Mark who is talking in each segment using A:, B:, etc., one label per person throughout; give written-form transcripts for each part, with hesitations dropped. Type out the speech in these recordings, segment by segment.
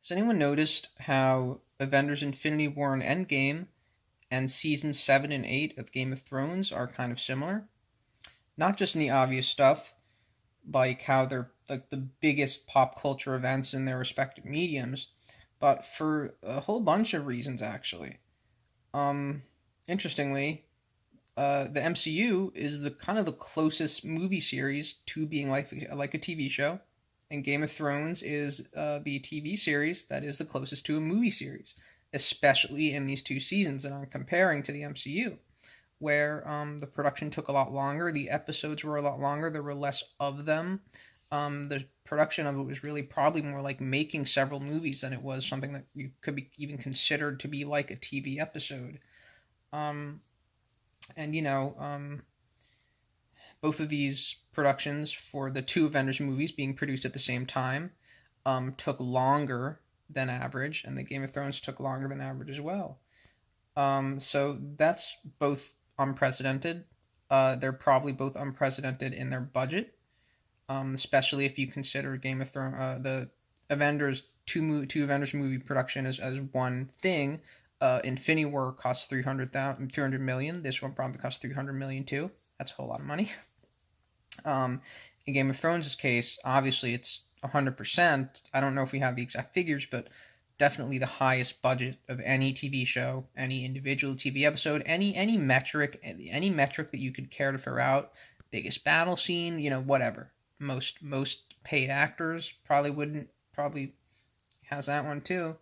A: Has anyone noticed how Avengers Infinity War and Endgame and seasons 7 and 8 of Game of Thrones are kind of similar? Not just in the obvious stuff, like how they're like the biggest pop culture events in their respective mediums, but for a whole bunch of reasons actually. Um, Interestingly, the MCU is the kind of the closest movie series to being like a TV show, and Game of Thrones is the TV series that is the closest to a movie series, especially in these two seasons. And I'm comparing to the MCU, where the production took a lot longer, the episodes were a lot longer, there were less of them. The production of it was really probably more like making several movies than it was something that you could be even considered to be like a TV episode. Um, and both of these productions for the two Avengers movies being produced at the same time took longer than average, and the Game of Thrones took longer than average as well. So that's both unprecedented. They're probably both unprecedented in their budget, especially if you consider Game of Thrones, the Avengers two Avengers movie production as one thing. Infinity War cost 200 million. This one probably cost 300 million too. That's a whole lot of money. Um, in Game of Thrones' case, obviously it's 100%. I don't know if we have the exact figures, but definitely the highest budget of any TV show, any individual TV episode, any metric that you could care to throw out. Biggest battle scene, whatever. Most paid actors probably has that one too.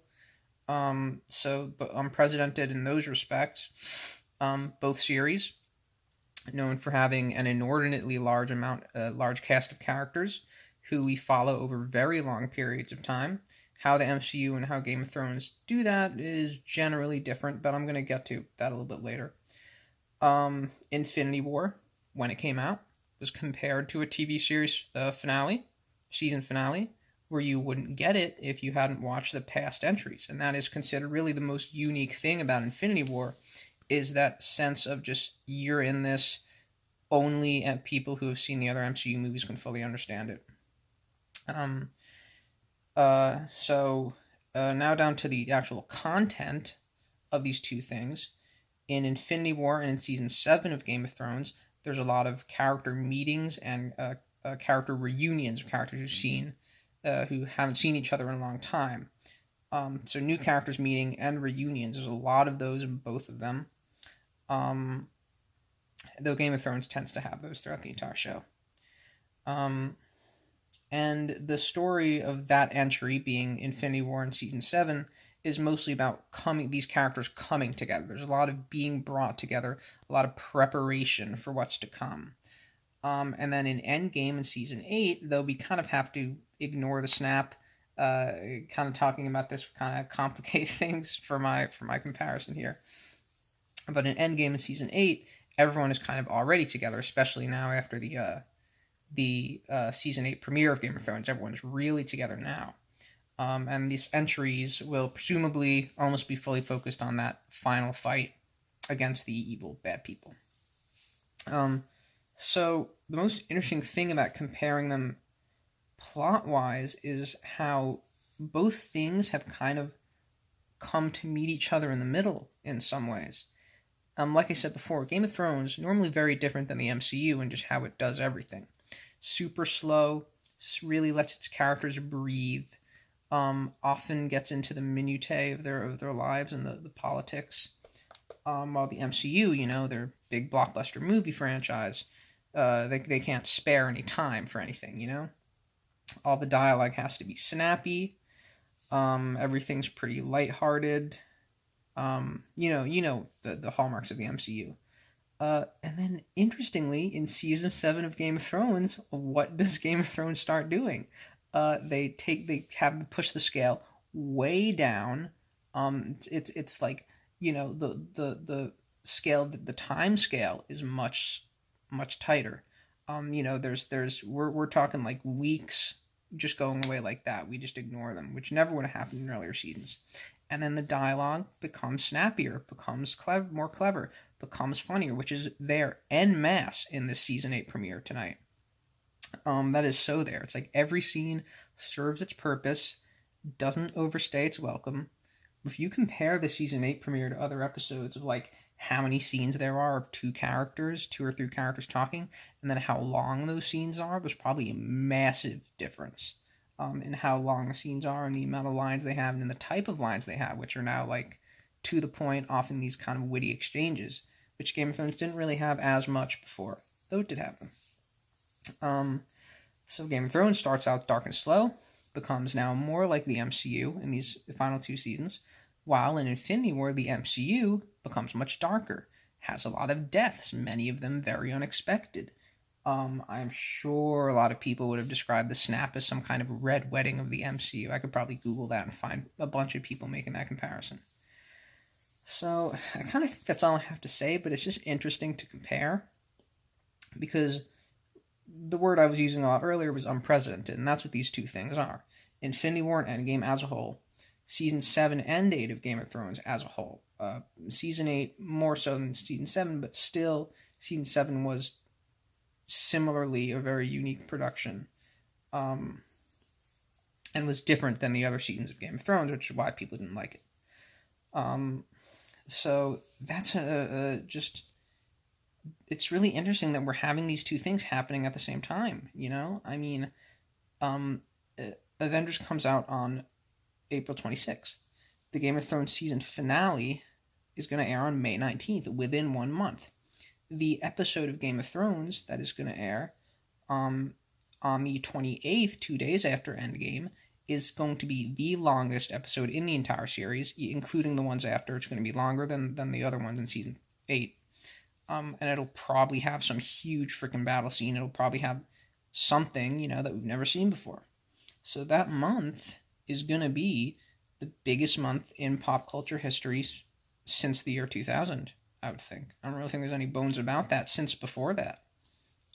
A: But unprecedented in those respects. Both series known for having an inordinately large cast of characters who we follow over very long periods of time. How the MCU and how Game of Thrones do that is generally different, but I'm going to get to that a little bit later. Infinity War, when it came out, was compared to a TV series season finale, where you wouldn't get it if you hadn't watched the past entries. And that is considered really the most unique thing about Infinity War, is that sense of just you're in this, only people who have seen the other MCU movies can fully understand it. Um, Now down to the actual content of these two things. In Infinity War and in season 7 of Game of Thrones, there's a lot of character meetings and character reunions of characters who haven't seen each other in a long time. So new characters meeting and reunions. There's a lot of those in both of them. Though Game of Thrones tends to have those throughout the entire show. And the story of that entry being Infinity War in season 7 is mostly about these characters coming together. There's a lot of being brought together, a lot of preparation for what's to come. And then in Endgame in season 8, though we kind of have to ignore the snap, kind of talking about this kind of complicate things for my comparison here. But in Endgame in season 8, everyone is kind of already together, especially now after the season 8 premiere of Game of Thrones. Everyone's really together now. And these entries will presumably almost be fully focused on that final fight against the evil bad people. So the most interesting thing about comparing them plot-wise is how both things have kind of come to meet each other in the middle in some ways. Like I said before, Game of Thrones normally very different than the MCU in just how it does everything. Super slow, really lets its characters breathe. Often gets into the minutiae of their lives and the politics. While the MCU, their big blockbuster movie franchise, they can't spare any time for anything. All the dialogue has to be snappy. Everything's pretty lighthearted. The hallmarks of the MCU. And then, interestingly, in season 7 of Game of Thrones, what does Game of Thrones start doing? They have to push the scale way down. It's like the scale, the time scale is much tighter. We're talking like weeks just going away like that. We just ignore them, which never would have happened in earlier seasons. And then the dialogue becomes snappier, becomes more clever, becomes funnier, which is there en masse in this season 8 premiere tonight. That is so there. It's like every scene serves its purpose. doesn't overstay its welcome. If you compare the season 8 premiere to other episodes of like how many scenes there are of two or three characters talking, and then how long those scenes are, there's probably a massive difference in how long the scenes are and the amount of lines they have and then the type of lines they have, which are now like to the point, often these kind of witty exchanges, which Game of Thrones didn't really have as much before, though it did have them. So Game of Thrones starts out dark and slow, becomes now more like the MCU in these final two seasons, while in Infinity War the MCU becomes much darker, has a lot of deaths, many of them very unexpected. I'm sure a lot of people would have described the snap as some kind of red wedding of the MCU. I could probably Google that and find a bunch of people making that comparison. So I kind of think that's all I have to say, but it's just interesting to compare because the word I was using a lot earlier was unprecedented, and that's what these two things are. Infinity War and Endgame as a whole, Season 7 and 8 of Game of Thrones as a whole. Season 8 more so than Season 7, but still, Season 7 was similarly a very unique production, and was different than the other seasons of Game of Thrones, which is why people didn't like it. So that's just... It's really interesting that we're having these two things happening at the same time, you know? I mean, Avengers comes out on April 26th. The Game of Thrones season finale is going to air on May 19th, within 1 month. The episode of Game of Thrones that is going to air on the 28th, 2 days after Endgame, is going to be the longest episode in the entire series, including the ones after. It's going to be longer than the other ones in Season 8. And it'll probably have some huge freaking battle scene. It'll probably have something, you know, that we've never seen before. So that month is going to be the biggest month in pop culture history since the year 2000, I would think. I don't really think there's any bones about that since before that.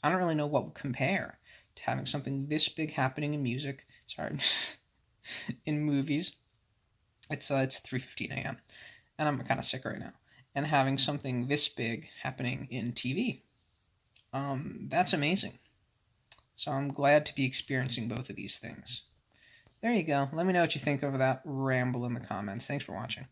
A: I don't really know what would compare to having something this big happening in music. Sorry. In movies. It's 3:15 a.m. and I'm kind of sick right now. And having something this big happening in TV. That's amazing. So I'm glad to be experiencing both of these things. There you go. Let me know what you think of that ramble in the comments. Thanks for watching.